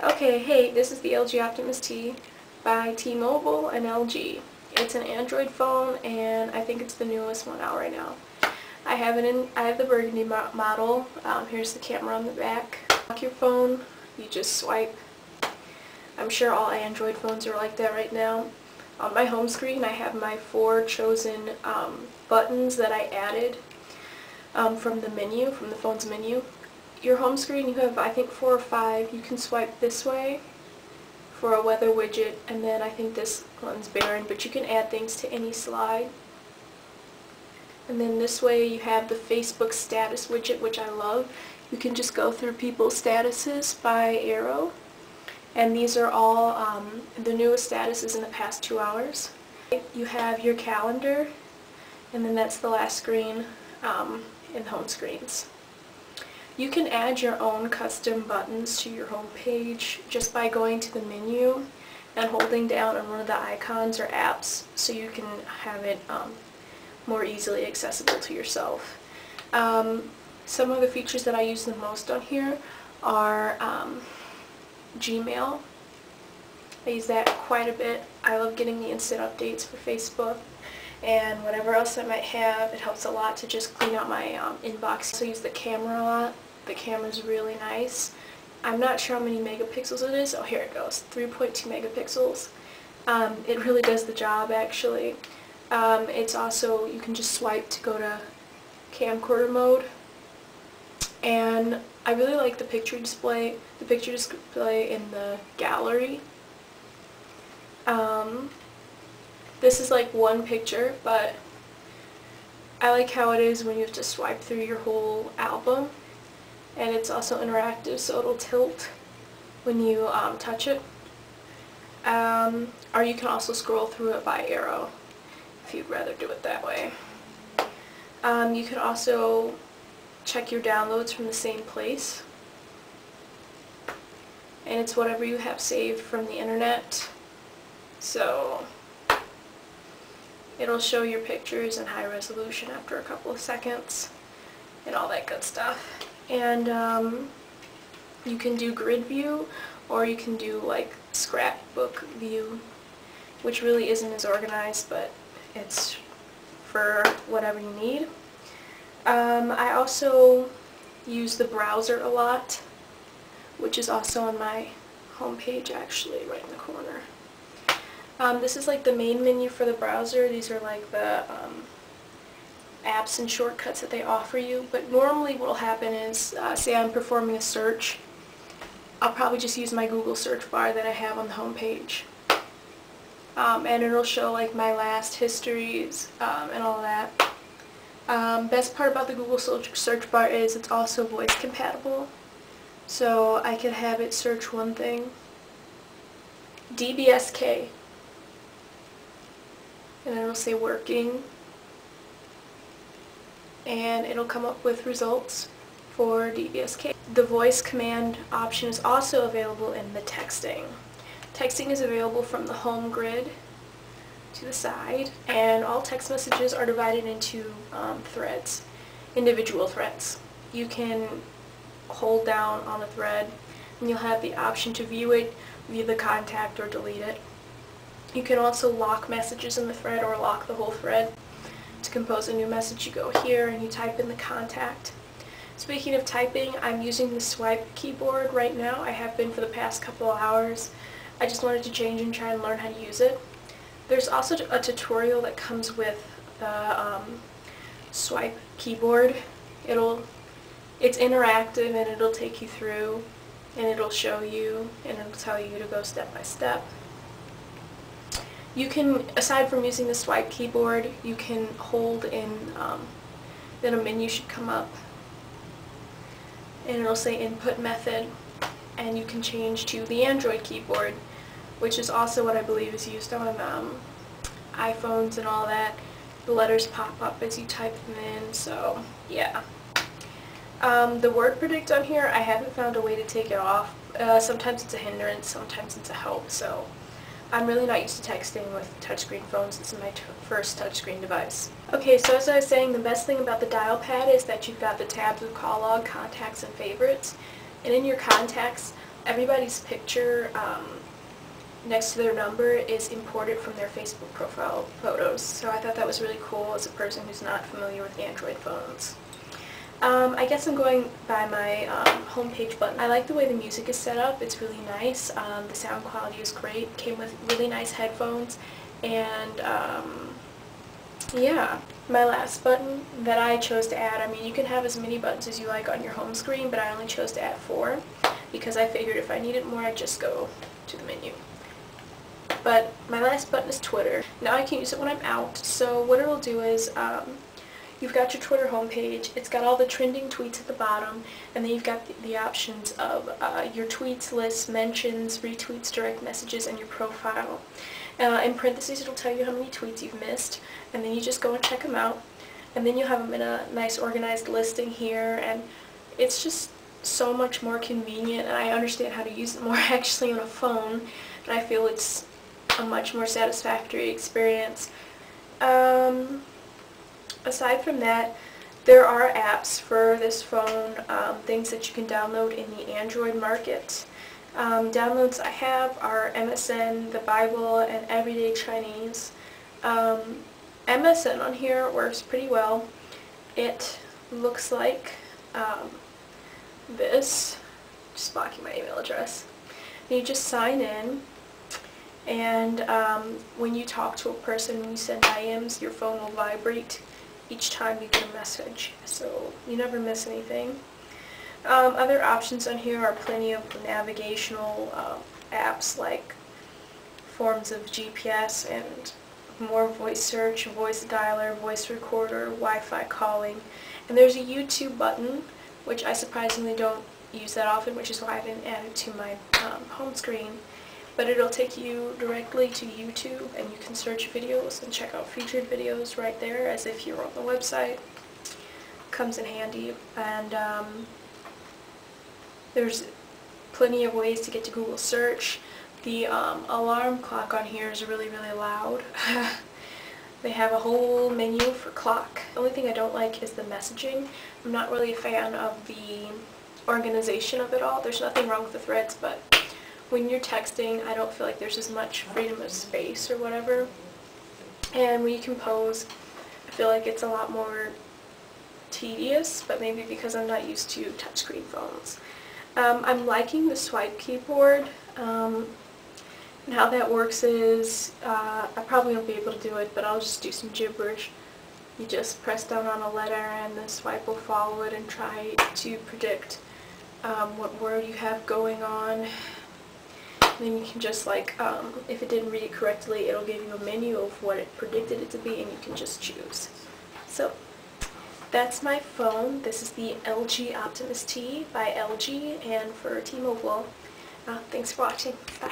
Okay, hey, this is the LG Optimus T by T-Mobile and LG. It's an Android phone, and I think it's the newest one out right now. I have the burgundy model. Here's the camera on the back. Lock your phone, you just swipe. I'm sure all Android phones are like that right now. On my home screen, I have my 4 chosen buttons that I added from the phone's menu. Your home screen, you have, I think, 4 or 5. You can swipe this way for a weather widget, and then I think this one's barren, but you can add things to any slide. And then this way you have the Facebook status widget, which I love. You can just go through people's statuses by arrow, and these are all the newest statuses in the past 2 hours. You have your calendar, and then that's the last screen in home screens. You can add your own custom buttons to your home page just by going to the menu and holding down on one of the icons or apps so you can have it more easily accessible to yourself. Some of the features that I use the most on here are Gmail. I use that quite a bit. I love getting the instant updates for Facebook and whatever else I might have. It helps a lot to just clean out my inbox. So I use the camera a lot. The camera's really nice. I'm not sure how many megapixels it is. Oh, here it goes. 3.2 megapixels. It really does the job, actually. It's also, you can just swipe to go to camcorder mode. And I really like the picture display in the gallery. This is like one picture, but I like how it is when you have to swipe through your whole album. And it's also interactive, so it'll tilt when you touch it. Or you can also scroll through it by arrow if you'd rather do it that way. You can also check your downloads from the same place. And it's whatever you have saved from the internet. So it'll show your pictures in high resolution after a couple of seconds and all that good stuff. And you can do grid view, or you can do like scrapbook view, which really isn't as organized, but it's for whatever you need. I also use the browser a lot, which is also on my home page, actually, right in the corner. This is like the main menu for the browser. These are like the apps and shortcuts that they offer you, but normally what will happen is, say I'm performing a search, I'll probably just use my Google search bar that I have on the home page. And it'll show like my last histories and all that. Best part about the Google search bar is it's also voice compatible, so I could have it search one thing, DBSK, and it'll say working, and it'll come up with results for DBSK. The voice command option is also available in the texting. Texting is available from the home grid to the side, and all text messages are divided into threads, individual threads. You can hold down on a thread and you'll have the option to view it, view the contact, or delete it. You can also lock messages in the thread or lock the whole thread. To compose a new message, you go here and you type in the contact. Speaking of typing, I'm using the swipe keyboard right now. I have been for the past couple of hours. I just wanted to change and try and learn how to use it. There's also a tutorial that comes with the swipe keyboard. It's interactive, and it'll take you through, and it'll show you, and it'll tell you to go step by step. You can, aside from using the swipe keyboard, you can hold in, then a menu should come up, and it'll say input method, and you can change to the Android keyboard, which is also what I believe is used on iPhones and all that. The letters pop up as you type them in, so yeah. The word predict on here, I haven't found a way to take it off. Sometimes it's a hindrance, sometimes it's a help, so I'm really not used to texting with touchscreen phones. This is my first touchscreen device. Okay, so as I was saying, the best thing about the dial pad is that you've got the tabs of call log, contacts, and favorites. And in your contacts, everybody's picture next to their number is imported from their Facebook profile photos. So I thought that was really cool as a person who's not familiar with Android phones. I guess I'm going by my homepage button. I like the way the music is set up. It's really nice. The sound quality is great. Came with really nice headphones. And yeah. My last button that I chose to add, I mean, you can have as many buttons as you like on your home screen, but I only chose to add 4 because I figured if I needed more, I'd just go to the menu. But my last button is Twitter. Now I can use it when I'm out, so what it'll do is you've got your Twitter homepage, it's got all the trending tweets at the bottom, and then you've got the options of your tweets, lists, mentions, retweets, direct messages, and your profile. In parentheses it'll tell you how many tweets you've missed, and then you just go and check them out, and then you have them in a nice organized listing here, and it's just so much more convenient, and I understand how to use it more actually on a phone, and I feel it's a much more satisfactory experience. Aside from that, there are apps for this phone, things that you can download in the Android market. Downloads I have are MSN, the Bible, and Everyday Chinese. MSN on here works pretty well. It looks like this. Just blocking my email address. And you just sign in, and when you talk to a person, when you send IMs, your phone will vibrate each time you get a message, so you never miss anything. Other options on here are plenty of navigational apps like forms of GPS and more voice search, voice dialer, voice recorder, Wi-Fi calling. And there's a YouTube button, which I surprisingly don't use that often, which is why I didn't add it to my home screen. But it'll take you directly to YouTube, and you can search videos and check out featured videos right there as if you're on the website. Comes in handy. And there's plenty of ways to get to Google search. The alarm clock on here is really, really loud. They have a whole menu for clock. The only thing I don't like is the messaging. I'm not really a fan of the organization of it all. There's nothing wrong with the threads, but when you're texting, I don't feel like there's as much freedom of space or whatever. And when you compose, I feel like it's a lot more tedious, but maybe because I'm not used to touchscreen phones. I'm liking the swipe keyboard, and how that works is, I probably won't be able to do it, but I'll just do some gibberish. You just press down on a letter and the swipe will follow it and try to predict what word you have going on. And then you can just if it didn't read it correctly, it'll give you a menu of what it predicted it to be, and you can just choose. So that's my phone. This is the LG Optimus T by LG and for T-Mobile. Thanks for watching. Bye.